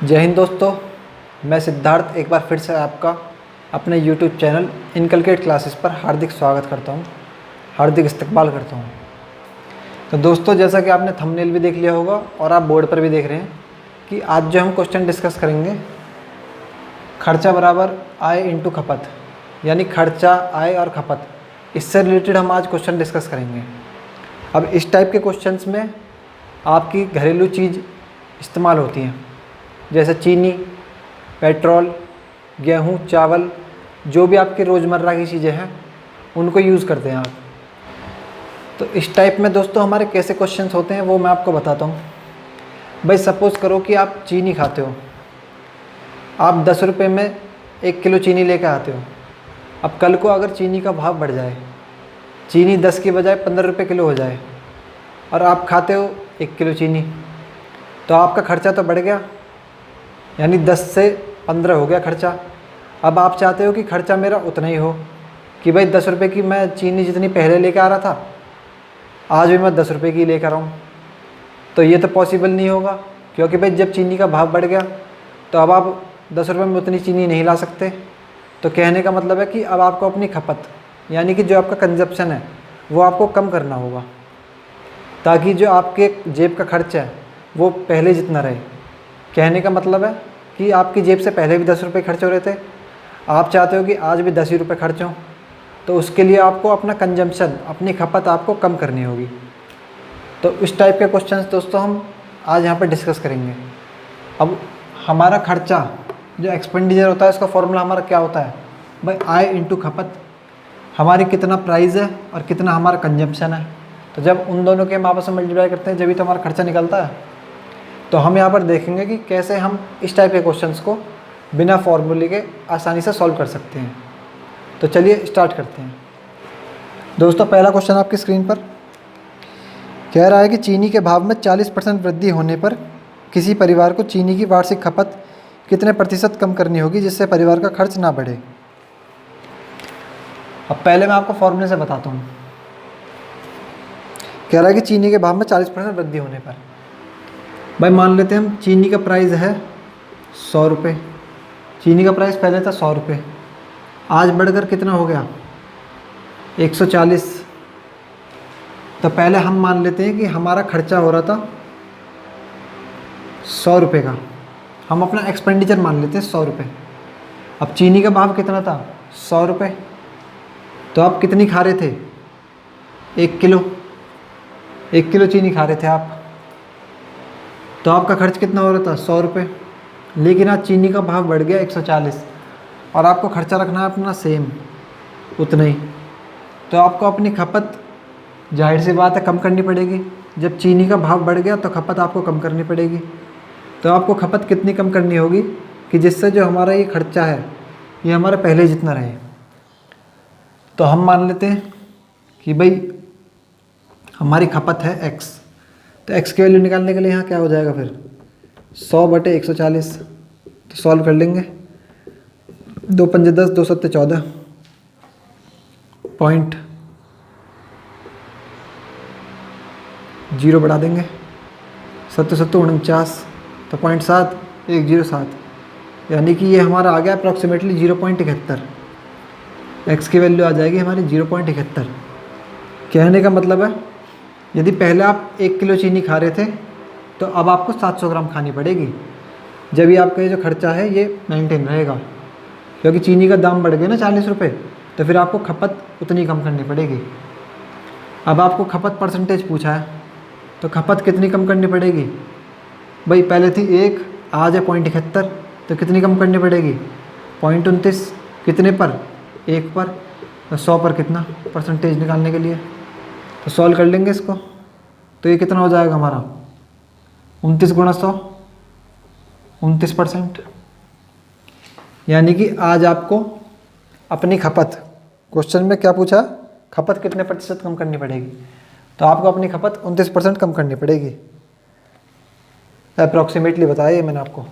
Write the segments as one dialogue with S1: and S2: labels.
S1: जय हिंद दोस्तों, मैं सिद्धार्थ एक बार फिर से आपका अपने YouTube चैनल इनकलकेट क्लासेस पर हार्दिक स्वागत करता हूं, हार्दिक इस्तकबाल करता हूं। तो दोस्तों, जैसा कि आपने थंबनेल भी देख लिया होगा और आप बोर्ड पर भी देख रहे हैं कि आज जो हम क्वेश्चन डिस्कस करेंगे, खर्चा बराबर आय इंटू खपत, यानी खर्चा, आय और खपत, इससे रिलेटेड हम आज क्वेश्चन डिस्कस करेंगे। अब इस टाइप के क्वेश्चंस में आपकी घरेलू चीज़ इस्तेमाल होती हैं, जैसे चीनी, पेट्रोल, गेहूँ, चावल, जो भी आपकी रोज़मर्रा की चीज़ें हैं उनको यूज़ करते हैं आप। तो इस टाइप में दोस्तों हमारे कैसे क्वेश्चंस होते हैं वो मैं आपको बताता हूँ। भाई सपोज़ करो कि आप चीनी खाते हो, आप 10 रुपये में 1 किलो चीनी लेकर आते हो। अब कल को अगर चीनी का भाव बढ़ जाए, चीनी 10 की बजाय 15 रुपये किलो हो जाए और आप खाते हो 1 किलो चीनी, तो आपका खर्चा तो बढ़ गया, यानी 10 से 15 हो गया खर्चा। अब आप चाहते हो कि खर्चा मेरा उतना ही हो कि भाई 10 रुपये की मैं चीनी जितनी पहले लेकर आ रहा था, आज भी मैं 10 रुपये की लेकर आऊँ, तो ये तो पॉसिबल नहीं होगा, क्योंकि भाई जब चीनी का भाव बढ़ गया तो अब आप 10 रुपये में उतनी चीनी नहीं ला सकते। तो कहने का मतलब है कि अब आपको अपनी खपत, यानी कि जो आपका कंजप्शन है वो आपको कम करना होगा, ताकि जो आपके जेब का खर्च है वो पहले जितना रहे। कहने का मतलब है कि आपकी जेब से पहले भी 10 रुपये खर्च हो रहे थे, आप चाहते हो कि आज भी 10 ही रुपये खर्च हों, तो उसके लिए आपको अपना कंजम्पशन, अपनी खपत आपको कम करनी होगी। तो इस टाइप के क्वेश्चंस दोस्तों हम आज यहाँ पर डिस्कस करेंगे। अब हमारा खर्चा जो एक्सपेंडिचर होता है, उसका फॉर्मूला हमारा क्या होता है भाई, आय इंटू खपत। हमारी कितना प्राइस है और कितना हमारा कंजम्पशन है, तो जब उन दोनों के हम आपस में मल्टीप्लाई करते हैं जब तो हमारा खर्चा निकलता है। तो हम यहाँ पर देखेंगे कि कैसे हम इस टाइप के क्वेश्चंस को बिना फॉर्मूले के आसानी से सॉल्व कर सकते हैं। तो चलिए स्टार्ट करते हैं। दोस्तों, पहला क्वेश्चन आपकी स्क्रीन पर कह रहा है कि चीनी के भाव में 40% वृद्धि होने पर किसी परिवार को चीनी की वार्षिक खपत कितने प्रतिशत कम करनी होगी जिससे परिवार का खर्च ना बढ़े। अब पहले मैं आपको फॉर्मूले से बताता हूँ। कह रहा है कि चीनी के भाव में 40% वृद्धि होने पर, भाई मान लेते हैं हम चीनी का प्राइस है 100 रुपये। चीनी का प्राइस पहले था 100 रुपये, आज बढ़कर कितना हो गया 140। तो पहले हम मान लेते हैं कि हमारा खर्चा हो रहा था 100 रुपये का, हम अपना एक्सपेंडिचर मान लेते हैं 100 रुपये। अब चीनी का भाव कितना था 100 रुपये, तो आप कितनी खा रहे थे 1 किलो, 1 किलो चीनी खा रहे थे आप, तो आपका खर्च कितना हो रहा था 100 रुपये। लेकिन आज चीनी का भाव बढ़ गया 140 और आपको खर्चा रखना है अपना सेम उतना ही, तो आपको अपनी खपत जाहिर सी बात है कम करनी पड़ेगी। जब चीनी का भाव बढ़ गया तो खपत आपको कम करनी पड़ेगी। तो आपको खपत कितनी कम करनी होगी कि जिससे जो हमारा ये खर्चा है ये हमारा पहले जितना रहे। तो हम मान लेते हैं कि भाई हमारी खपत है x, तो x की वैल्यू निकालने के लिए यहाँ क्या हो जाएगा फिर 100/140। तो सॉल्व कर लेंगे, 2 पंजे 10, 2 सत्ते 14, पॉइंट 0 बढ़ा देंगे, 7 7 49, तो 0.7, 107, यानी कि ये हमारा आ गया अप्रॉक्सीमेटली 0.71। x की वैल्यू आ जाएगी हमारी 0.71। कहने का मतलब है यदि पहले आप 1 किलो चीनी खा रहे थे तो अब आपको 700 ग्राम खानी पड़ेगी, जब ये आपका ये जो खर्चा है ये मेंटेन रहेगा। क्योंकि चीनी का दाम बढ़ गया ना 40 रुपये, तो फिर आपको खपत उतनी कम करनी पड़ेगी। अब आपको खपत परसेंटेज पूछा है, तो खपत कितनी कम करनी पड़ेगी भाई, पहले थी 1, आज है 0.71, तो कितनी कम करनी पड़ेगी 0.29। कितने पर 1 पर, तो 100 पर कितना परसेंटेज निकालने के लिए। तो सॉल्व कर लेंगे इसको, तो ये कितना हो जाएगा हमारा 29 × 100, 29%। यानी कि आज आपको अपनी खपत, क्वेश्चन में क्या पूछा, खपत कितने प्रतिशत कम करनी पड़ेगी, तो आपको अपनी खपत 29% कम करनी पड़ेगी। अप्रॉक्सीमेटली बताया ये मैंने आपको।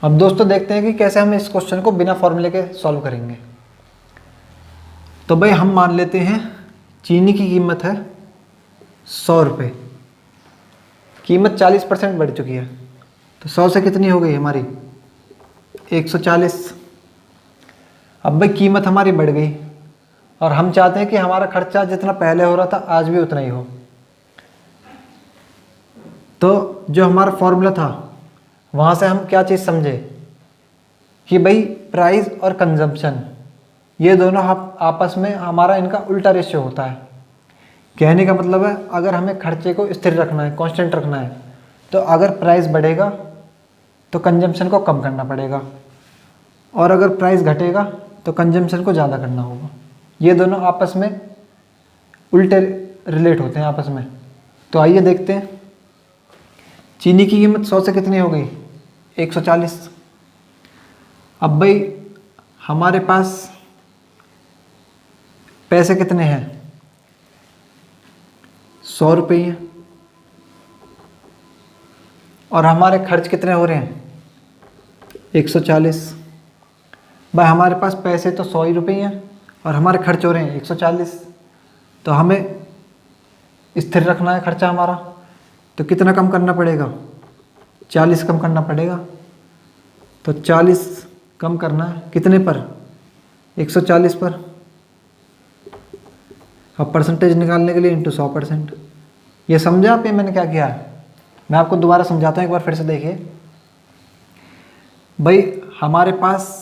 S1: अब दोस्तों देखते हैं कि कैसे हम इस क्वेश्चन को बिना फॉर्मूले के सॉल्व करेंगे। तो भाई हम मान लेते हैं चीनी की कीमत है 100 रुपये, कीमत 40% बढ़ चुकी है। तो 100 से कितनी हो गई हमारी 140। अब भाई कीमत हमारी बढ़ गई और हम चाहते हैं कि हमारा खर्चा जितना पहले हो रहा था आज भी उतना ही हो। तो जो हमारा फॉर्मूला था वहाँ से हम क्या चीज़ समझे कि भाई प्राइस और कंजम्पशन ये दोनों आपस में हमारा इनका उल्टा रेशियो होता है। कहने का मतलब है अगर हमें खर्चे को स्थिर रखना है, कांस्टेंट रखना है, तो अगर प्राइस बढ़ेगा तो कंजम्पशन को कम करना पड़ेगा और अगर प्राइस घटेगा तो कंजम्पशन को ज़्यादा करना होगा। ये दोनों आपस में उल्टे रिलेट होते हैं आपस में। तो आइए देखते हैं। चीनी की कीमत 100 से कितनी हो गई 140। अब भाई हमारे पास पैसे कितने हैं 100 रुपये हैं और हमारे खर्च कितने हो रहे हैं 140। भाई हमारे पास पैसे तो 100 ही रुपये हैं और हमारे खर्च हो रहे हैं 140। तो हमें स्थिर रखना है खर्चा हमारा, तो कितना कम करना पड़ेगा 40 कम करना पड़ेगा। तो 40 कम करना है कितने पर 140 पर। अब परसेंटेज निकालने के लिए इंटू 100%। ये समझा आप? ये मैंने क्या किया है मैं आपको दोबारा समझाता हूँ, एक बार फिर से देखिए। भाई हमारे पास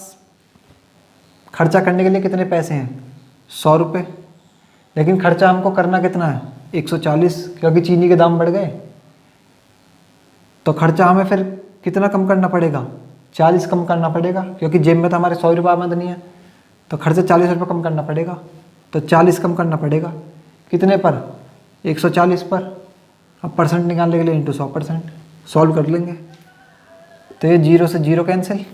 S1: खर्चा करने के लिए कितने पैसे हैं 100 रुपये, लेकिन खर्चा हमको करना कितना है 140 क्योंकि चीनी के दाम बढ़ गए। तो खर्चा हमें फिर कितना कम करना पड़ेगा 40 कम करना पड़ेगा क्योंकि जेब में तो हमारे 100 रुपये आमदनी है। तो खर्चा 40 रुपये कम करना पड़ेगा। तो 40 कम करना पड़ेगा कितने पर 140 पर। अब परसेंट निकालने के लिए इंटू 100% सॉल्व कर लेंगे। तो ये 0 से 0 कैंसिल,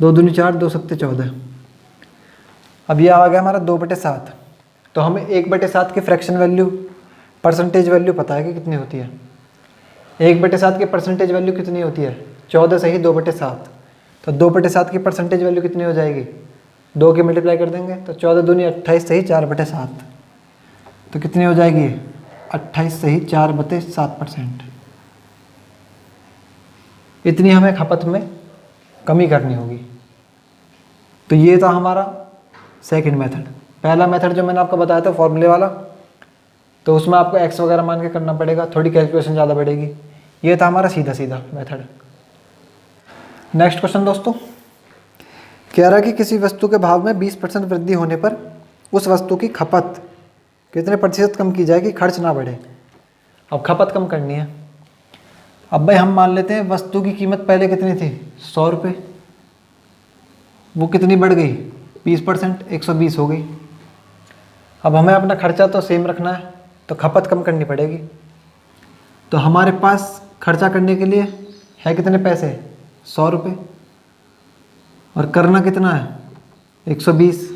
S1: 2 दूनी 4, 2 सत्ते 14। अब ये आ गया हमारा 2/7। तो हमें 1/7 की फ्रैक्शन वैल्यू परसेंटेज वैल्यू पता है कि कितनी होती है। 1/7 की परसेंटेज वैल्यू कितनी होती है 14 सही 2/7। तो 2/7 की परसेंटेज वैल्यू कितनी हो जाएगी 2 की मल्टीप्लाई कर देंगे तो 14 दूनी 28 सही 4/7। तो कितनी हो जाएगी 28 सही 4/7%। इतनी हमें खपत में कमी करनी होगी। तो ये था हमारा सेकंड मेथड। पहला मेथड जो मैंने आपको बताया था फॉर्मूले वाला, तो उसमें आपको एक्स वगैरह मान के करना पड़ेगा, थोड़ी कैलकुलेशन ज़्यादा बढ़ेगी। ये था हमारा सीधा सीधा मेथड। नेक्स्ट क्वेश्चन दोस्तों, कह रहा है कि किसी वस्तु के भाव में 20% वृद्धि होने पर उस वस्तु की खपत कितने प्रतिशत कम की जाए कि खर्च ना बढ़े। अब खपत कम करनी है। अब भाई हम मान लेते हैं वस्तु की कीमत पहले कितनी थी 100 रुपये, वो कितनी बढ़ गई 20% 120 हो गई। अब हमें अपना खर्चा तो सेम रखना है तो खपत कम करनी पड़ेगी। तो हमारे पास खर्चा करने के लिए है कितने पैसे 100 रुपये और करना कितना है 120।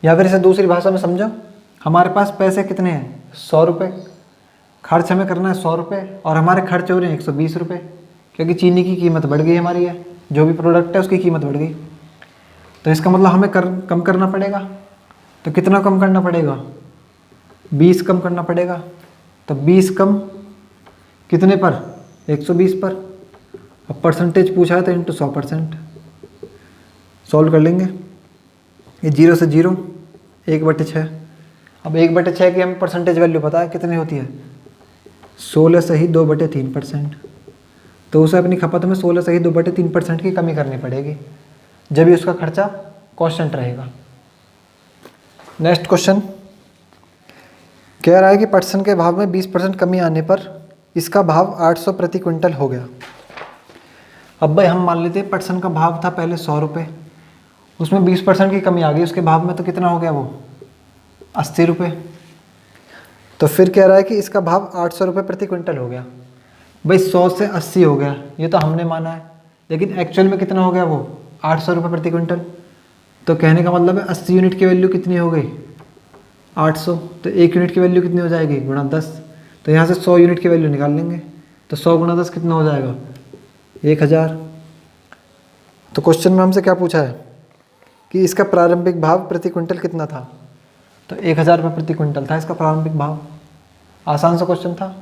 S1: या फिर इसे दूसरी भाषा में समझो, हमारे पास पैसे कितने हैं 100 रुपये, खर्च हमें करना है 100 रुपये और हमारे खर्च हो रहे हैं 120 रुपये क्योंकि चीनी की कीमत बढ़ गई हमारी है, जो भी प्रोडक्ट है उसकी कीमत बढ़ गई। तो इसका मतलब हमें कम करना पड़ेगा। तो कितना कम करना पड़ेगा 20 कम करना पड़ेगा। तो 20 कम कितने पर 120 पर। अब परसेंटेज पूछा है तो इंटू 100% सॉल्व कर लेंगे। ये 0 से 0 1/6। अब 1/6 की हमें परसेंटेज वैल्यू पता है कितनी होती है 16 सही 2/3%। तो उसे अपनी खपत में 16 सही 2/3% की कमी करनी पड़ेगी, जब भी उसका खर्चा कांस्टेंट रहेगा। नेक्स्ट क्वेश्चन कह रहा है कि पटसन के भाव में 20% कमी आने पर इसका भाव 800 प्रति क्विंटल हो गया। अब भाई हम मान लेते हैं पटसन का भाव था पहले 100 रुपये, उसमें 20% की कमी आ गई उसके भाव में, तो कितना हो गया वो 80 रुपये। तो फिर कह रहा है कि इसका भाव 800 रुपये प्रति क्विंटल हो गया। भाई 100 से 80 हो गया, ये तो हमने माना है, लेकिन एक्चुअल में कितना हो गया वो 800 रुपये प्रति क्विंटल। तो कहने का मतलब है 80 यूनिट की वैल्यू कितनी हो गई 800। तो 1 यूनिट की वैल्यू कितनी हो जाएगी गुणा 10। तो यहाँ से 100 यूनिट की वैल्यू निकाल लेंगे। तो 100 गुणा 10 कितना हो जाएगा 1000। तो क्वेश्चन में हमसे क्या पूछा है कि इसका प्रारंभिक भाव प्रति क्विंटल कितना था। तो 1000 रुपये प्रति क्विंटल था इसका प्रारंभिक भाव। आसान सा क्वेश्चन था।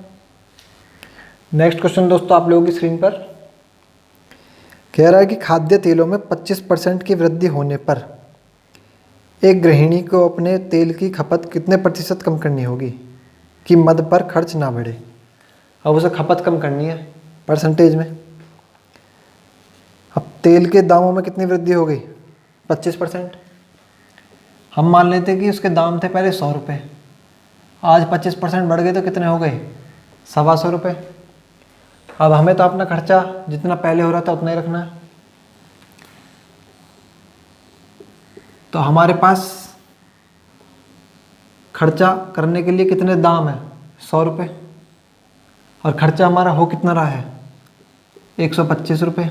S1: नेक्स्ट क्वेश्चन दोस्तों आप लोगों की स्क्रीन पर कह रहा है कि खाद्य तेलों में 25% की वृद्धि होने पर एक गृहिणी को अपने तेल की खपत कितने प्रतिशत कम करनी होगी कि मद पर खर्च ना बढ़े। अब उसे खपत कम करनी है परसेंटेज में। अब तेल के दामों में कितनी वृद्धि हो गई, 25%। हम मान लेते कि उसके दाम थे पहले 100 रुपये, आज 25% बढ़ गए तो कितने हो गए, 125 रुपये। अब हमें तो अपना खर्चा जितना पहले हो रहा था उतना ही रखना है। तो हमारे पास खर्चा करने के लिए कितने दाम है, 100 रुपये, और खर्चा हमारा हो कितना रहा है, 125 रुपये।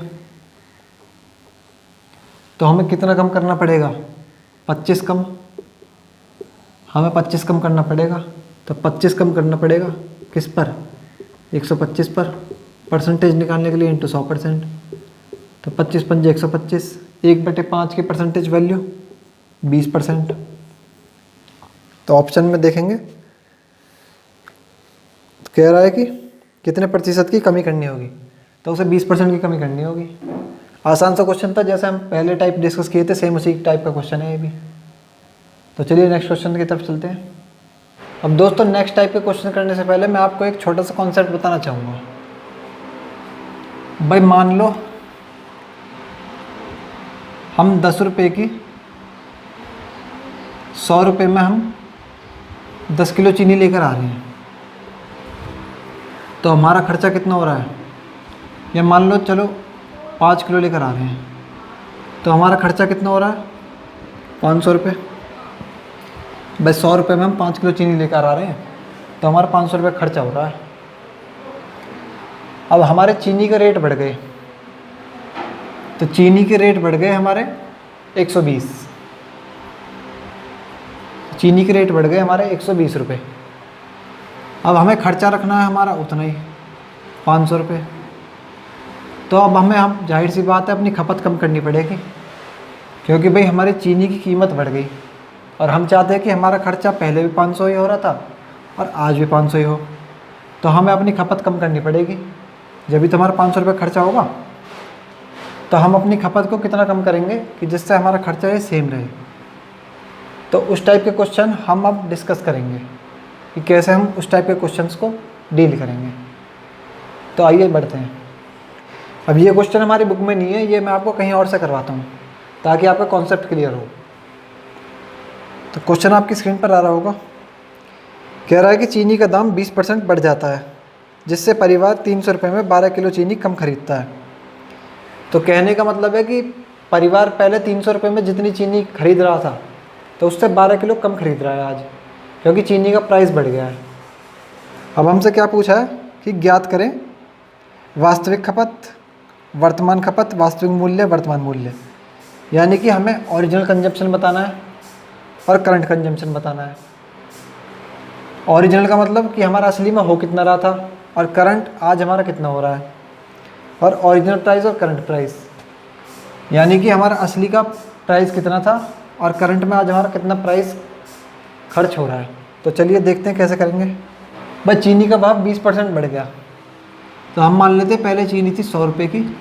S1: तो हमें कितना कम करना पड़ेगा, 25 कम। हमें 25 कम करना पड़ेगा। तो 25 कम करना पड़ेगा किस पर, 125 पर। परसेंटेज निकालने के लिए इंटू 100%। तो 25 पंजे 125, 1/5 की परसेंटेज वैल्यू 20%। तो ऑप्शन में देखेंगे तो कह रहा है कि कितने प्रतिशत की कमी करनी होगी, तो उसे 20% की कमी करनी होगी। आसान सा क्वेश्चन था, जैसे हम पहले टाइप डिस्कस किए थे सेम उसी टाइप का क्वेश्चन है ये भी। तो चलिए नेक्स्ट क्वेश्चन की तरफ चलते हैं। अब दोस्तों नेक्स्ट टाइप के क्वेश्चन करने से पहले मैं आपको एक छोटा सा कॉन्सेप्ट बताना चाहूँगा। भाई मान लो हम 10 रुपये की 100 रुपये में हम 10 किलो चीनी लेकर आ रहे हैं, तो हमारा खर्चा कितना हो रहा है। या मान लो चलो 5 किलो लेकर आ रहे हैं, तो हमारा खर्चा कितना हो रहा है, 500 रुपये। भाई 100 रुपये में हम 5 किलो चीनी लेकर आ रहे हैं, तो हमारा 500 रुपये खर्चा हो रहा है। अब हमारे चीनी के रेट बढ़ गए, तो चीनी के रेट बढ़ गए हमारे 120। चीनी के रेट बढ़ गए हमारे 120 रुपये। अब हमें खर्चा रखना है हमारा उतना ही, 500 रुपये। तो अब हम जाहिर सी बात है अपनी खपत कम करनी पड़ेगी, क्योंकि भाई हमारी चीनी की कीमत बढ़ गई और हम चाहते हैं कि हमारा खर्चा पहले भी 500 ही हो रहा था और आज भी 500 ही हो। तो हमें अपनी खपत कम करनी पड़ेगी। जब भी तुम्हारा 500 रुपये खर्चा होगा तो हम अपनी खपत को कितना कम करेंगे कि जिससे हमारा खर्चा ये सेम रहे। तो उस टाइप के क्वेश्चन हम अब डिस्कस करेंगे कि कैसे हम उस टाइप के क्वेश्चंस को डील करेंगे। तो आइए बढ़ते हैं। अब ये क्वेश्चन हमारी बुक में नहीं है, ये मैं आपको कहीं और से करवाता हूँ ताकि आपका कॉन्सेप्ट क्लियर हो। तो क्वेश्चन आपकी स्क्रीन पर आ रहा होगा। कह रहा है कि चीनी का दाम 20% बढ़ जाता है, जिससे परिवार 300 रुपये में 12 किलो चीनी कम खरीदता है। तो कहने का मतलब है कि परिवार पहले 300 रुपये में जितनी चीनी खरीद रहा था तो उससे 12 किलो कम खरीद रहा है आज, क्योंकि चीनी का प्राइस बढ़ गया है। अब हमसे क्या पूछा है कि ज्ञात करें वास्तविक खपत, वर्तमान खपत, वास्तविक मूल्य, वर्तमान मूल्य। यानी कि हमें ओरिजिनल कंजम्पशन बताना है और करंट कंजम्पशन बताना है। ओरिजिनल का मतलब कि हमारा असली में हो कितना रहा था और करंट आज हमारा कितना हो रहा है, और ओरिजिनल प्राइस और करंट प्राइस, यानी कि हमारा असली का प्राइस कितना था और करंट में आज हमारा कितना प्राइस खर्च हो रहा है। तो चलिए देखते हैं कैसे करेंगे। भाई चीनी का भाव 20% बढ़ गया, तो हम मान लेते पहले चीनी थी 100 रुपये की,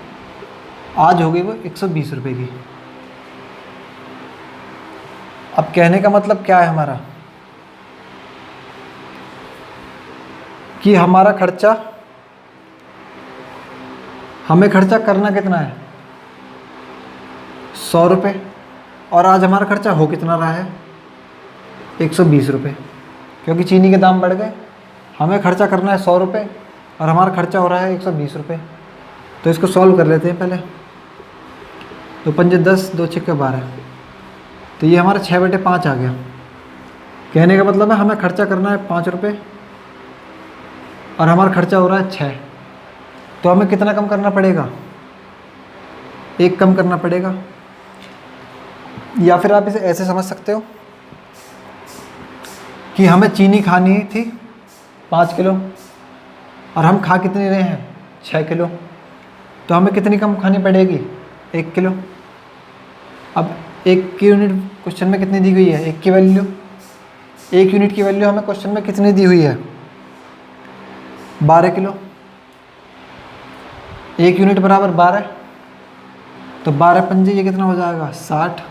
S1: आज हो गई वो 120 रुपये की। अब कहने का मतलब क्या है हमारा कि हमारा खर्चा, हमें खर्चा करना कितना है 100 रुपये, और आज हमारा खर्चा हो कितना रहा है 120 रुपये, क्योंकि चीनी के दाम बढ़ गए। हमें खर्चा करना है 100 रुपये और हमारा खर्चा हो रहा है 120 रुपये। तो इसको सॉल्व कर लेते हैं पहले। तो 5 10, 2 6 12, तो ये हमारा 6/5 आ गया। कहने का मतलब है हमें खर्चा करना है 5 रुपये और हमारा खर्चा हो रहा है 6। तो हमें कितना कम करना पड़ेगा, 1 कम करना पड़ेगा। या फिर आप इसे ऐसे समझ सकते हो कि हमें चीनी खानी थी 5 किलो और हम खा कितनी रहे हैं 6 किलो, तो हमें कितनी कम खानी पड़ेगी 1 किलो। अब 1 की यूनिट क्वेश्चन में कितनी दी हुई है, 1 की वैल्यू, 1 यूनिट की वैल्यू हमें क्वेश्चन में कितनी दी हुई है 12 किलो। 1 यूनिट बराबर 12, तो 12 पंजे ये कितना हो जाएगा 60,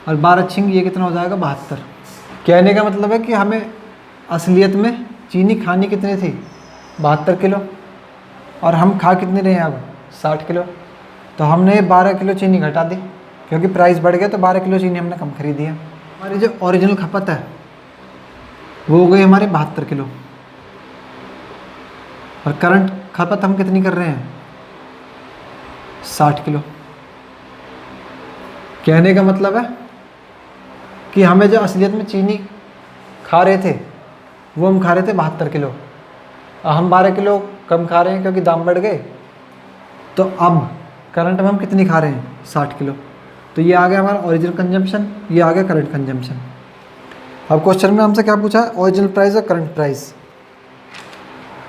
S1: और 12 छिंग ये कितना हो जाएगा 72। कहने का मतलब है कि हमें असलियत में चीनी खानी कितनी थी 72 किलो, और हम खा कितनी रहे हैं अब 60 किलो। तो हमने 12 किलो चीनी घटा दी, क्योंकि प्राइस बढ़ गया तो 12 किलो चीनी हमने कम खरीदी है। हमारी जो ओरिजिनल खपत है वो हो गई हमारी 72 किलो, और करंट खपत हम कितनी कर रहे हैं 60 किलो। कहने का मतलब है कि हमें जो असलियत में चीनी खा रहे थे वो हम खा रहे थे 72 किलो, और हम 12 किलो कम खा रहे हैं क्योंकि दाम बढ़ गए। तो अब करंट में हम कितनी खा रहे हैं 60 किलो। तो ये आ गया हमारा ओरिजिनल कंजम्पशन, ये आ गया करंट कंजम्पशन। अब क्वेश्चन में हमसे क्या पूछा है, ओरिजिनल प्राइस और करंट प्राइस।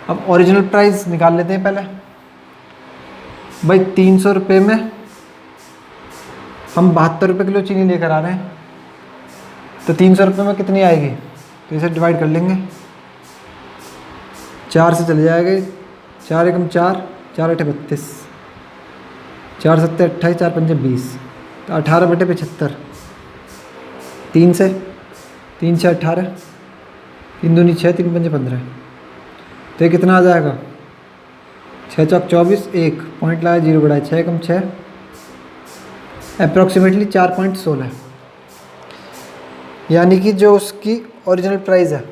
S1: अब ओरिजिनल प्राइस निकाल लेते हैं पहले। भाई 300 रुपये में हम 72 रुपये किलो चीनी लेकर आ रहे हैं, तो 300 रुपये में कितनी आएगी, तो इसे डिवाइड कर लेंगे, 4 से चले जाएंगे, 4 एकम 4, 4 अठे 32, 4 सत्ते 28, 4 पंजे 20, तो 18/75। 3 से 18, 3 दूनी 6, 3 पंजे 15, तो ये कितना आ जाएगा 6 चौक 24, 1 पॉइंट लाया 0 बढ़ाया 6 एकम 6, अप्रॉक्सीमेटली 4.16। यानी कि जो उसकी ओरिजिनल प्राइस है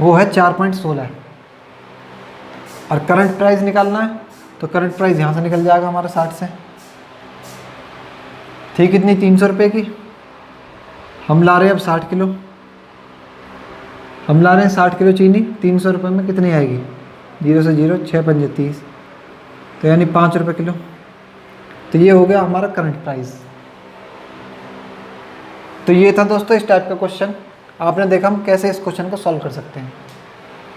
S1: वो है 4.16, और करंट प्राइस निकालना है तो करंट प्राइस यहाँ से निकल जाएगा हमारा 60 से। थी कितनी 300 रुपये की, हम ला रहे हैं अब 60 किलो, हम ला रहे हैं 60 किलो चीनी। 300 रुपये में कितनी आएगी, 0 से 0, 6 पंजे 30, तो यानी 5 रुपये किलो। तो ये हो गया हमारा करंट प्राइस। तो ये था दोस्तों इस टाइप का क्वेश्चन। आपने देखा हम कैसे इस क्वेश्चन को सॉल्व कर सकते हैं।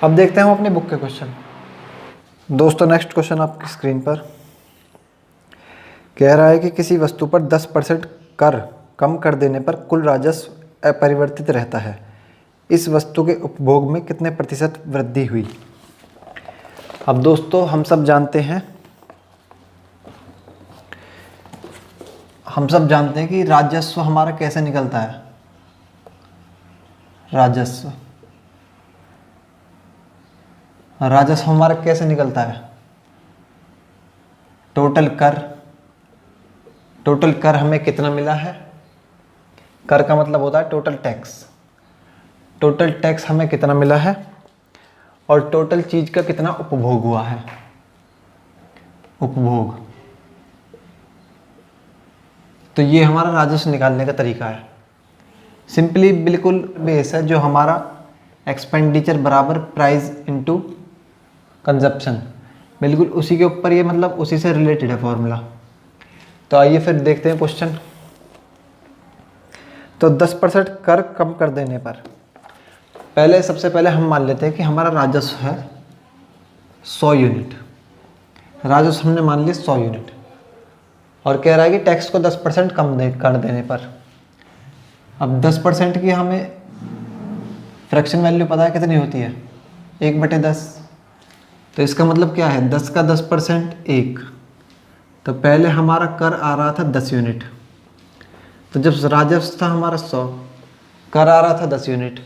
S1: अब देखते हैं हम अपने बुक के क्वेश्चन। दोस्तों नेक्स्ट क्वेश्चन आपकी स्क्रीन पर कह रहा है कि किसी वस्तु पर 10% कर कम कर देने पर कुल राजस्व अपरिवर्तित रहता है। इस वस्तु के उपभोग में कितने प्रतिशत वृद्धि हुई। अब दोस्तों हम सब जानते हैं कि राजस्व हमारा कैसे निकलता है। राजस्व हमारा कैसे निकलता है, टोटल कर हमें कितना मिला है। कर का मतलब होता है टोटल टैक्स हमें कितना मिला है, और टोटल चीज का कितना उपभोग हुआ है, उपभोग। तो ये हमारा राजस्व निकालने का तरीका है। सिंपली बिल्कुल बेस है, जो हमारा एक्सपेंडिचर बराबर प्राइस इनटू कंजप्शन, बिल्कुल उसी के ऊपर ये मतलब उसी से रिलेटेड है फॉर्मूला। तो आइए फिर देखते हैं क्वेश्चन। तो 10% कर कम कर देने पर सबसे पहले हम मान लेते हैं कि हमारा राजस्व है 100 यूनिट। राजस्व हमने मान लिया 100 यूनिट, और कह रहा है कि टैक्स को 10% कर देने पर। अब 10% की हमें फ्रैक्शन वैल्यू पता है कितनी होती है, 1/10। तो इसका मतलब क्या है, 10 का 10% 1। तो पहले हमारा कर आ रहा था 10 यूनिट, तो जब राजस्व था हमारा 100, कर आ रहा था 10 यूनिट,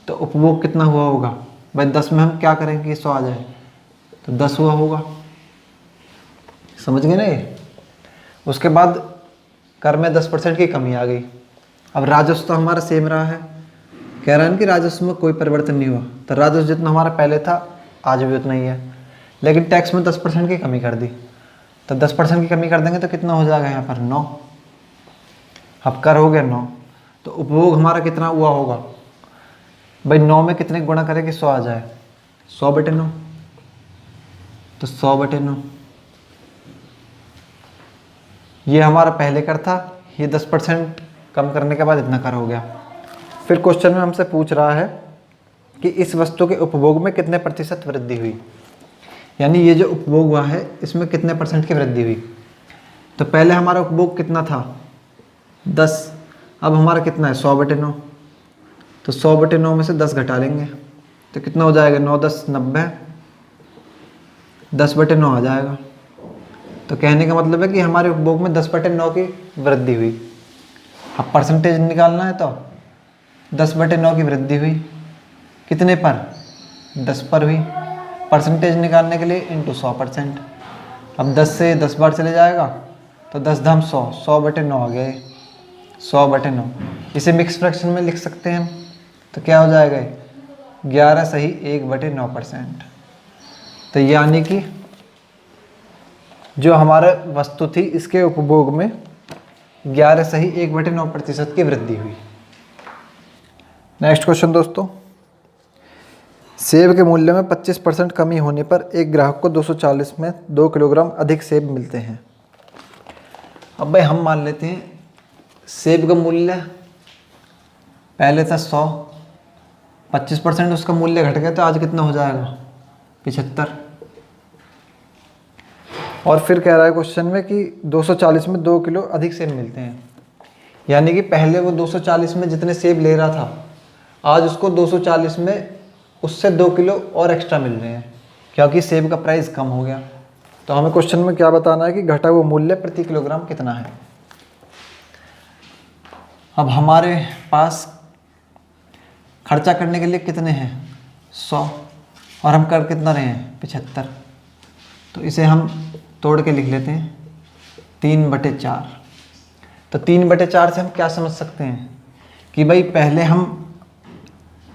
S1: तो उपभोग कितना हुआ होगा। भाई 10 में हम क्या करेंगे कि 100 आ जाए, तो 10 हुआ होगा। समझ गए ना ये। उसके बाद कर में 10% की कमी आ गई। अब राजस्व तो हमारा सेम रहा है, कह रहा है कि राजस्व में कोई परिवर्तन नहीं हुआ। तो राजस्व जितना हमारा पहले था आज भी उतना ही है, लेकिन टैक्स में 10% की कमी कर दी। तो 10% की कमी कर देंगे तो कितना हो जाएगा यहाँ पर 9। अब कर हो गया 9, तो उपभोग हमारा कितना हुआ होगा। भाई 9 में कितने गुणा करें कि 100 आ जाए, 100/9, तो 100/9 ये हमारा पहले कर था। ये 10% कम करने के बाद इतना कर हो गया। फिर क्वेश्चन में हमसे पूछ रहा है कि इस वस्तु के उपभोग में कितने प्रतिशत वृद्धि हुई, यानी ये जो उपभोग हुआ है इसमें कितने % की वृद्धि हुई। तो पहले हमारा उपभोग कितना था 10, अब हमारा कितना है 100/9। तो 100/9 में से 10 घटा लेंगे तो कितना हो जाएगा, 9 10 90, 10/9 आ जाएगा। तो कहने का मतलब है कि हमारे उपभोग में 10/9 की वृद्धि हुई। अब परसेंटेज निकालना है तो 10/9 की वृद्धि हुई, कितने पर? 10 पर हुई। परसेंटेज निकालने के लिए इंटू 100%। अब 10 से 10 बार चले जाएगा तो 10 धाम 100, 100/9 आ गया ये, 100/9। इसे मिक्स फ्रैक्शन में लिख सकते हैं हम, तो क्या हो जाएगा? 11 सही 1/9%। तो यानी कि जो हमारा वस्तु थी इसके उपभोग में 11 सही 1/9% की वृद्धि हुई। नेक्स्ट क्वेश्चन दोस्तों, सेब के मूल्य में 25% कमी होने पर एक ग्राहक को 240 में 2 किलोग्राम अधिक सेब मिलते हैं। अब भाई हम मान लेते हैं सेब का मूल्य पहले था 100, 25% उसका मूल्य घट गया तो आज कितना हो जाएगा? 75। और फिर कह रहा है क्वेश्चन में कि 240 में 2 किलो अधिक सेब मिलते हैं, यानी कि पहले वो 240 में जितने सेब ले रहा था आज उसको 240 में उससे 2 किलो और एक्स्ट्रा मिल रहे हैं, क्योंकि सेब का प्राइस कम हो गया। तो हमें क्वेश्चन में क्या बताना है कि घटा हुआ मूल्य प्रति किलोग्राम कितना है। अब हमारे पास खर्चा करने के लिए कितने हैं? 100, और हम कर कितना रहे हैं? 75। तो इसे हम तोड़ के लिख लेते हैं 3/4। तो 3/4 से हम क्या समझ सकते हैं कि भाई पहले हम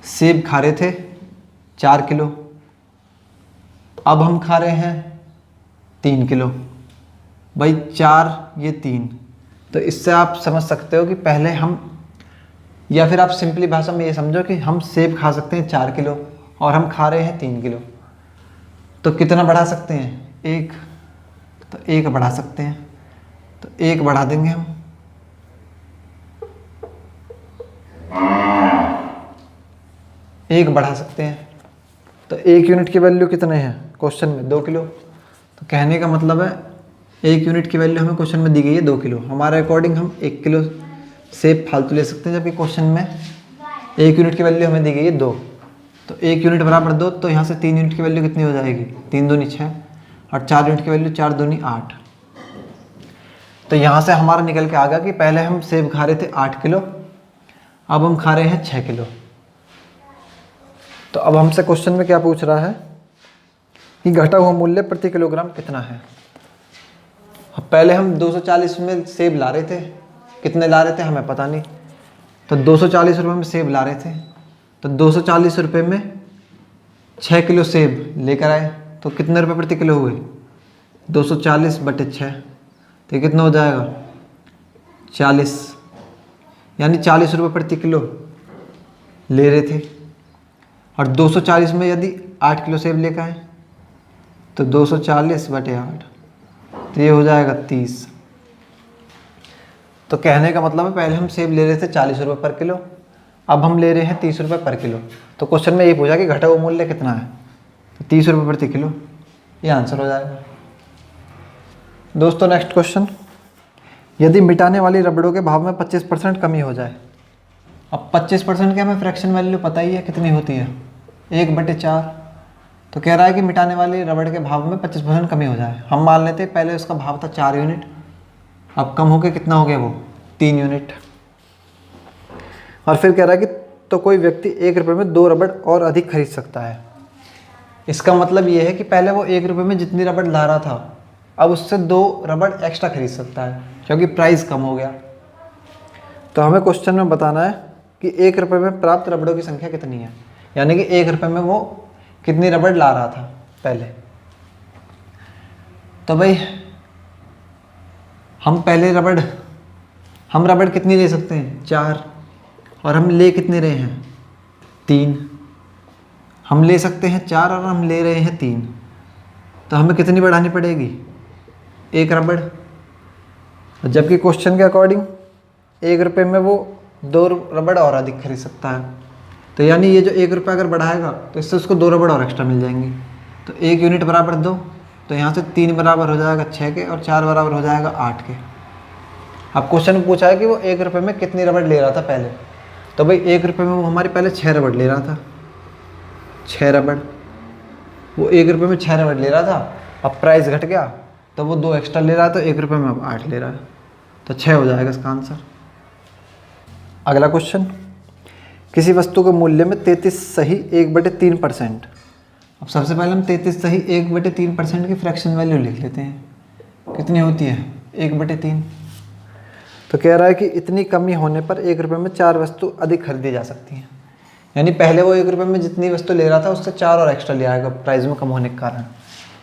S1: सेब खा रहे थे 4 किलो, अब हम खा रहे हैं 3 किलो। भाई 4 ये 3, तो इससे आप समझ सकते हो कि पहले हम, या फिर आप सिंपली भाषा में ये समझो कि हम सेब खा सकते हैं 4 किलो और हम खा रहे हैं 3 किलो। तो कितना बढ़ा सकते हैं? 1। तो 1 बढ़ा सकते हैं, तो 1 बढ़ा देंगे हम। एक बढ़ा सकते हैं, तो 1 यूनिट की वैल्यू कितने हैं क्वेश्चन में? 2 किलो। तो कहने का मतलब है 1 यूनिट की वैल्यू हमें क्वेश्चन में दी गई है 2 किलो। हमारे अकॉर्डिंग हम 1 किलो सेब फालतू ले सकते हैं, जबकि क्वेश्चन में 1 यूनिट की वैल्यू हमें दी गई है 2। तो 1 यूनिट बराबर 2, तो यहाँ से 3 यूनिट की वैल्यू कितनी हो जाएगी? 3 दूनी 6, और 4 यूनिट की वैल्यू 4 दूनी 8। तो यहाँ से हमारा निकल के आ गया कि पहले हम सेब खा रहे थे 8 किलो, अब हम खा रहे हैं 6 किलो। तो अब हमसे क्वेश्चन में क्या पूछ रहा है कि घटा हुआ मूल्य प्रति किलोग्राम कितना है। अब पहले हम 240 में सेब ला रहे थे, कितने ला रहे थे हमें पता नहीं, तो 240 रुपये में सेब ला रहे थे, तो 240 रुपये में 6 किलो सेब लेकर आए, तो कितने रुपये प्रति किलो हुए? 240/6, तो ये कितना हो जाएगा? 40, यानी 40 रुपये प्रति किलो ले रहे थे। और 240 में यदि 8 किलो सेब लेकर आए तो 240/8, तो ये हो जाएगा 30। तो कहने का मतलब है पहले हम सेब ले रहे थे 40 रुपये पर किलो, अब हम ले रहे हैं 30 रुपये पर किलो। तो क्वेश्चन में ये पूछा कि घटा हुआ मूल्य कितना है, तो 30 रुपये प्रति किलो, ये आंसर हो जाएगा। दोस्तों नेक्स्ट क्वेश्चन, यदि मिटाने वाली रबड़ों के भाव में 25% कमी हो जाए। अब 25% की हमें फ्रैक्शन वैल्यू पता ही है कितनी होती है, 1/4। तो कह रहा है कि मिटाने वाली रबड़ के भाव में 25% कमी हो जाए। हम मान लेते हैं पहले उसका भाव था 4 यूनिट, अब कम होकर कितना हो गया वो? 3 यूनिट। और फिर कह रहा है कि तो कोई व्यक्ति 1 रुपये में 2 रबड़ और अधिक खरीद सकता है। इसका मतलब ये है कि पहले वो 1 रुपये में जितनी रबड़ ला रहा था अब उससे 2 रबड़ एक्स्ट्रा खरीद सकता है, क्योंकि प्राइस कम हो गया। तो हमें क्वेश्चन में बताना है कि 1 रुपये में प्राप्त रबड़ों की संख्या कितनी है, यानी कि 1 रुपये में वो कितनी रबड़ ला रहा था पहले। तो भाई हम पहले रबड़ कितनी ले सकते हैं? 4, और हम ले कितने रहे हैं? 3। हम ले सकते हैं 4 और हम ले रहे हैं 3, तो हमें कितनी बढ़ानी पड़ेगी? 1 रबड़। जबकि क्वेश्चन के अकॉर्डिंग 1 रुपये में वो 2 रबड़ और अधिक खरीद सकता है, तो यानी ये जो 1 रुपये अगर बढ़ाएगा तो इससे उसको 2 रबड़ और एक्स्ट्रा मिल जाएंगी। तो 1 यूनिट बराबर 2, तो यहाँ से 3 बराबर हो जाएगा 6 के, और 4 बराबर हो जाएगा 8 के। अब क्वेश्चन में पूछा है कि वो 1 रुपये में कितनी रबड़ ले रहा था पहले। तो भाई 1 रुपये में वो हमारी पहले 6 रबड़ ले रहा था, 6 रबड़। वो 1 रुपये में 6 रबड़ ले रहा था, अब प्राइस घट गया तो वो 2 एक्स्ट्रा ले रहा है, तो 1 रुपये में अब 8 ले रहा है, तो 6 हो जाएगा इसका आंसर। अगला क्वेश्चन, किसी वस्तु के मूल्य में 33 सही 1/3%। अब सबसे पहले हम 33 सही 1/3% की फ्रैक्शन वैल्यू लिख लेते हैं, कितनी होती है 1/3। तो कह रहा है कि इतनी कमी होने पर 1 रुपये में 4 वस्तु अधिक खरीदी जा सकती हैं। यानी पहले वो 1 रुपये में जितनी वस्तु ले रहा था उससे 4 और एक्स्ट्रा ले आएगा प्राइस में कम होने के कारण।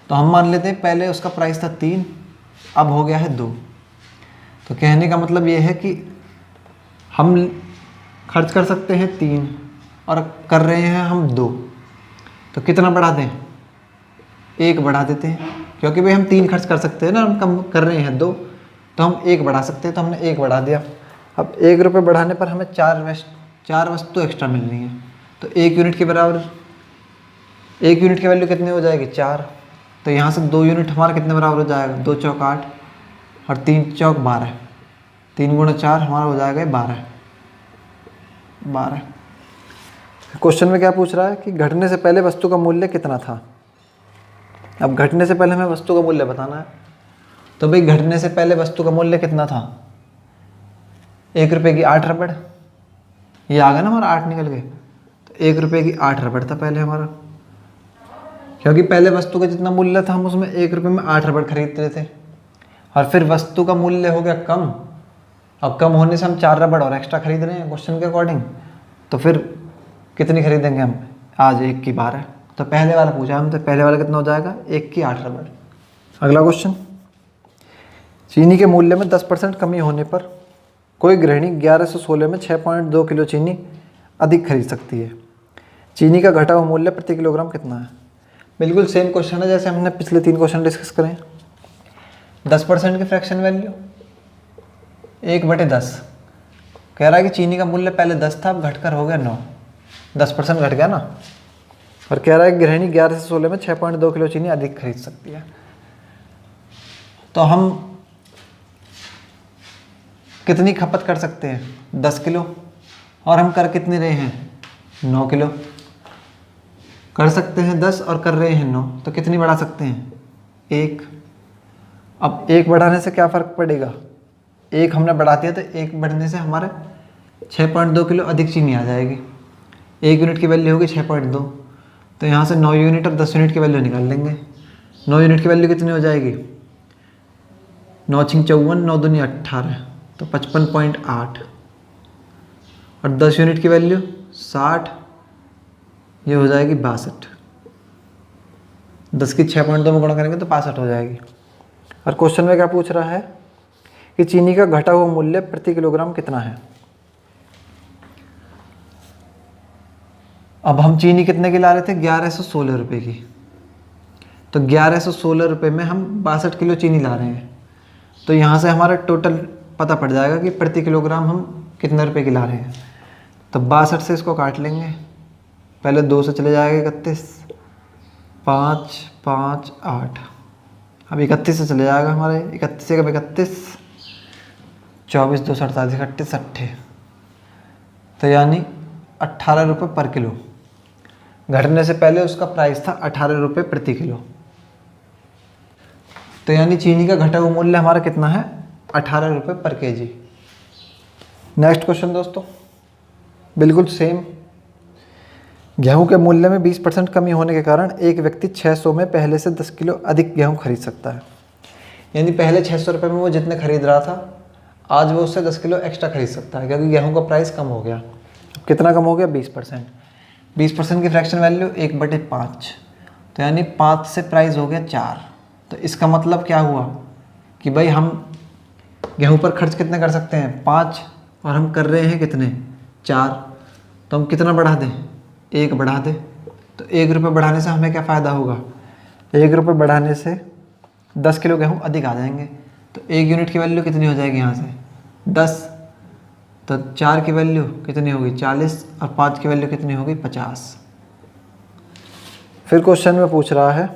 S1: तो हम मान लेते हैं पहले उसका प्राइस था 3, अब हो गया है 2। तो कहने का मतलब ये है कि हम खर्च कर सकते हैं 3 और कर रहे हैं हम 2, तो कितना बढ़ा दें, 1 बढ़ा देते हैं, क्योंकि भाई हम 3 खर्च कर सकते हैं ना, हम कम कर रहे हैं 2, तो हम 1 बढ़ा सकते हैं, तो हमने 1 बढ़ा दिया। अब 1 रुपये बढ़ाने पर हमें 4 वस्तु एक्स्ट्रा मिल रही हैं, तो 1 यूनिट के बराबर 1 यूनिट की वैल्यू कितनी हो जाएगी 4, तो यहाँ से 2 यूनिट हमारा कितने बराबर हो जाएगा, 2 चौक 8 और 3 चौक 12, 3 गुणा 4 हमारा हो जाएगा 12। क्वेश्चन में क्या पूछ रहा है कि घटने से पहले वस्तु का मूल्य कितना था। अब घटने से पहले हमें वस्तु का मूल्य बताना है, तो भाई घटने से पहले वस्तु का मूल्य कितना था, 1 रुपये की 8 रबड़, ये आ गया ना हमारा 8 निकल गए, तो 1 रुपये की 8 रबड़ था पहले हमारा, क्योंकि पहले वस्तु का जितना मूल्य था हम उसमें 1 रुपये में 8 रबड़ खरीदते थे, और फिर वस्तु का मूल्य हो गया कम, अब कम होने से हम 4 रबड़ और एक्स्ट्रा खरीद रहे हैं क्वेश्चन के अकॉर्डिंग, तो फिर कितनी खरीदेंगे हम, आज 1 की 12, तो पहले वाला पूछा हम, तो पहले वाला कितना हो जाएगा 1 की 8 रबड़। अगला क्वेश्चन, चीनी के मूल्य में 10% कमी होने पर कोई गृहिणी 1116 में 6.2 किलो चीनी अधिक खरीद सकती है। चीनी का घटा हुआ मूल्य प्रति किलोग्राम कितना है। बिल्कुल सेम क्वेश्चन है जैसे हमने पिछले 3 क्वेश्चन डिस्कस करें। 10% की फ्रैक्शन वैल्यू 1/10, कह रहा है कि चीनी का मूल्य पहले 10 था, अब घटकर हो गया 9, 10% घट गया ना, और कह रहा है कि गृहिणी 11 से 16 में 6.2 किलो चीनी अधिक खरीद सकती है। तो हम कितनी खपत कर सकते हैं, 10 किलो, और हम कर कितने रहे हैं 9 किलो, कर सकते हैं 10 और कर रहे हैं 9, तो कितनी बढ़ा सकते हैं 1। अब 1 बढ़ाने से क्या फ़र्क पड़ेगा, 1 हमने बढ़ा दिया, तो 1 बढ़ने से हमारे 6.2 किलो अधिक चीनी आ जाएगी। 1 यूनिट की वैल्यू होगी 6.2, तो यहाँ से 9 यूनिट और 10 यूनिट की वैल्यू निकाल लेंगे। 9 यूनिट की वैल्यू कितनी हो जाएगी, 9 × 54, 9 दूनी 18, तो 55.8, और 10 यूनिट की वैल्यू 60, ये हो जाएगी 62। 10 की 6.2 में गुणा करेंगे तो 65 हो जाएगी। और क्वेश्चन में क्या पूछ रहा है कि चीनी का घटा हुआ मूल्य प्रति किलोग्राम कितना है। अब हम चीनी कितने की ला रहे थे, 1116 रुपये की, तो 1116 रुपये में हम 62 किलो चीनी ला रहे हैं, तो यहाँ से हमारा टोटल पता पड़ जाएगा कि प्रति किलोग्राम हम कितने रुपए की ला रहे हैं। तो 62 से इसको काट लेंगे, पहले 2 से चले जाएगा 31, 5, 5, 8, अब 31 से चले जाएगा हमारे 31 से 31, 24, 2, 48, 38, 60, तो यानी 18 रुपये पर किलो। घटने से पहले उसका प्राइस था 18 रुपये प्रति किलो, तो यानी चीनी का घटा हुआ मूल्य हमारा कितना है, 18 रुपये पर केजी। नेक्स्ट क्वेश्चन दोस्तों, बिल्कुल सेम। गेहूं के मूल्य में 20% कमी होने के कारण एक व्यक्ति 600 में पहले से 10 किलो अधिक गेहूं खरीद सकता है। यानी पहले 600 रुपये में वो जितने खरीद रहा था, आज वो उससे 10 किलो एक्स्ट्रा खरीद सकता है, क्योंकि गेहूं का प्राइस कम हो गया। कितना कम हो गया, 20%। 20% की फ्रैक्शन वैल्यू 1/5, तो यानी 5 से प्राइस हो गया 4। तो इसका मतलब क्या हुआ कि भाई हम गेहूं पर खर्च कितने कर सकते हैं, 5, और हम कर रहे हैं कितने, 4, तो हम कितना बढ़ा दें, 1 बढ़ा दें। तो 1 रुपये बढ़ाने से हमें क्या फ़ायदा होगा, 1 रुपये बढ़ाने से 10 किलो गेहूँ अधिक आ जाएंगे। तो 1 यूनिट की वैल्यू कितनी हो जाएगी यहाँ से 10, तो 4 की वैल्यू कितनी होगी 40, और 5 की वैल्यू कितनी होगी 50। फिर क्वेश्चन में पूछ रहा है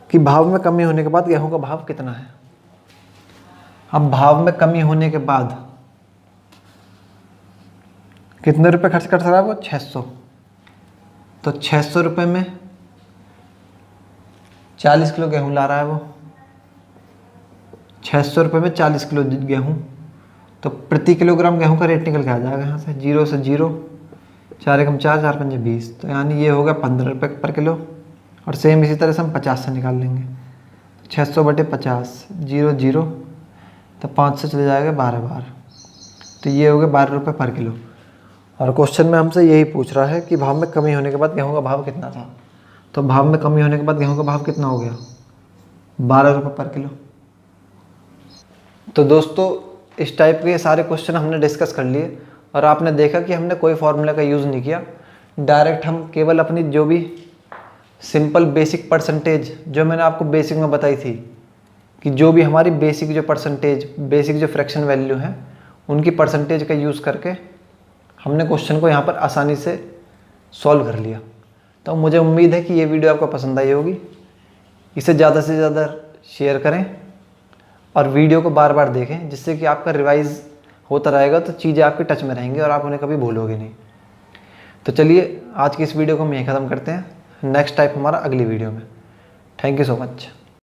S1: कि भाव में कमी होने के बाद गेहूं का भाव कितना है। अब भाव में कमी होने के बाद कितने रुपए खर्च कर सकता है वो, 600। तो 600 रुपये में 40 किलो गेहूँ ला रहा है वो, 600 रुपये में 40 किलो गेहूँ, तो प्रति किलोग्राम गेहूँ का रेट निकल के आ जाएगा यहाँ से, 0 से 0, 4 एकम 4, 4 पंजे 20, तो यानी ये हो गया 15 रुपये पर किलो। और सेम इसी तरह से हम 50 से निकाल लेंगे, 600 बटे 50, 0 0, तो 5 से चले जाएगा 12 बार, तो ये हो गया 12 रुपये पर किलो। और क्वेश्चन में हमसे यही पूछ रहा है कि भाव में कमी होने के बाद गेहूँ का भाव कितना था, तो भाव में कमी होने के बाद गेहूँ का भाव कितना हो गया, 12 रुपये पर किलो। तो दोस्तों इस टाइप के सारे क्वेश्चन हमने डिस्कस कर लिए और आपने देखा कि हमने कोई फॉर्मूला का यूज़ नहीं किया, डायरेक्ट हम केवल अपनी जो भी सिंपल बेसिक परसेंटेज जो मैंने आपको बेसिक में बताई थी कि जो भी हमारी बेसिक जो परसेंटेज, बेसिक जो फ्रैक्शन वैल्यू है उनकी परसेंटेज का यूज़ करके हमने क्वेश्चन को यहाँ पर आसानी से सॉल्व कर लिया। तो मुझे उम्मीद है कि ये वीडियो आपको पसंद आई होगी। इसे ज़्यादा से ज़्यादा शेयर करें और वीडियो को बार बार देखें, जिससे कि आपका रिवाइज होता रहेगा, तो चीज़ें आपके टच में रहेंगी और आप उन्हें कभी भूलोगे नहीं। तो चलिए आज की इस वीडियो को हम यहीं ख़त्म करते हैं, नेक्स्ट टाइप हमारा अगली वीडियो में। Thank you so much.